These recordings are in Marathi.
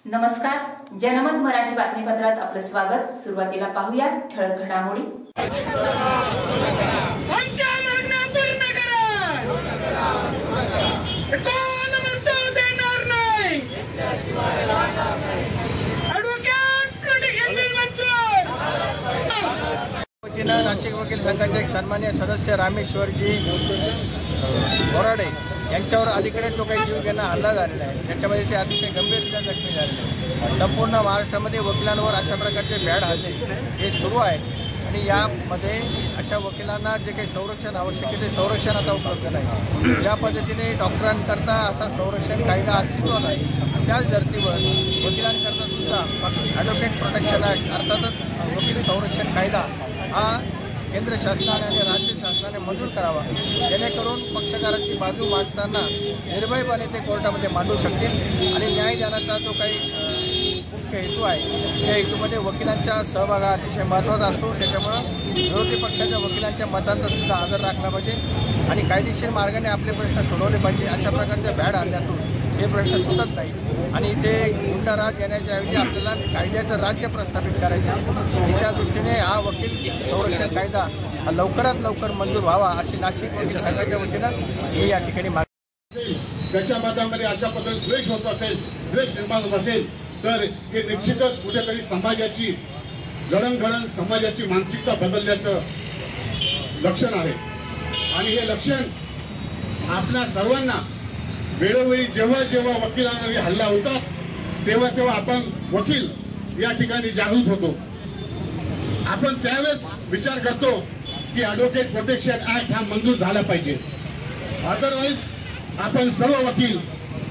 नमस्कार, जनमत मराठी बातमीपत्रात आपलं स्वागत। सुरुवातीला पाहूया ठळक घडामोडी। नाशिक वकील संघाचे एक सन्माननीय सदस्य रामेश्वरजी बोराडे यांच्यावर अलीकडे जो काही जीवघेणा हल्ला झालेला आहे त्याच्यामध्ये ते अतिशय गंभीररित्या जखमी झालेले आहेत। संपूर्ण महाराष्ट्रामध्ये वकिलांवर अशा प्रकारचे भ्याड हल्ले हे सुरू आहेत आणि यामध्ये अशा वकिलांना जे काही संरक्षण आवश्यक आहे ते संरक्षण आता उपलब्ध नाही। ज्या पद्धतीने डॉक्टरांकरता असा संरक्षण कायदा अस्तित्व नाही त्याच धर्तीवर वकिलांकरता सुद्धा ॲडव्होकेट प्रोटेक्शन ॲक्ट अर्थातच वकील संरक्षण कायदा हा केंद्र शासनाने आणि राज्य शासनाने मंजूर करावा, जेणेकरून पक्षकारांची बाजू मांडताना निर्भयपणे ते कोर्टामध्ये मांडू शकतील आणि न्याय देण्याचा जो काही मुख्य हेतू आहे त्या हेतूमध्ये वकिलांचा सहभाग अतिशय महत्त्वाचा असतो। त्याच्यामुळं विरोधी पक्षाच्या वकिलांच्या मतांचा सुद्धा आदर राखला पाहिजे आणि कायदेशीर मार्गाने आपले प्रश्न सोडवले पाहिजे। अशा प्रकारच्या भ्याड हल्ल्यातून हे प्रश्न सुटत नाही आणि इथे गुंडाराज येण्याच्याऐवजी आपल्याला कायद्याचं राज्य प्रस्थापित करायचं आहे आणि त्या दृष्टीने हा वकील संरक्षण कायदा हा लवकरात लवकर मंजूर व्हावा अशी नाशिक वकील संघाच्या वतीनं मी या ठिकाणी मागणी। त्याच्या माध्यमामध्ये अशा पद्धतीने द्वेष होत असेल, द्वेष निर्माण होत असेल तर हे निश्चितच कुठेतरी समाजाची जडणघडण, समाजाची मानसिकता बदलण्याचं लक्षण आहे आणि हे लक्षण आपल्या सर्वांना वेळोवेळी जेव्हा जेव्हा वकिलांवर हल्ला होतात तेव्हा तेव्हा आपण वकील या ठिकाणी जागृत होतो। आपण त्यावेळेस विचार करतो की ॲडव्होकेट प्रोटेक्शन ॲक्ट हा मंजूर झाला पाहिजे। अदरवाईज आपण सर्व वकील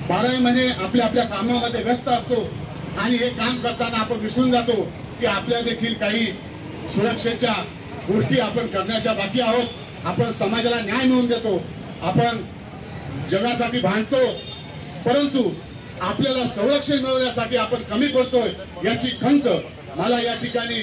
12 महिने आपल्या आपल्या कामामध्ये व्यस्त असतो आणि हे काम करताना आपण विसरून जातो की आपल्या देखील काही सुरक्षेच्या गोष्टी आपण करण्याच्या बाकी आहोत। आपण समाजाला न्याय मिळवून देतो, आपण जगासाठी भांडतो, परंतु आपल्याला संरक्षण मिळवण्यासाठी आपण कमी पडतोय याची खंत मला या ठिकाणी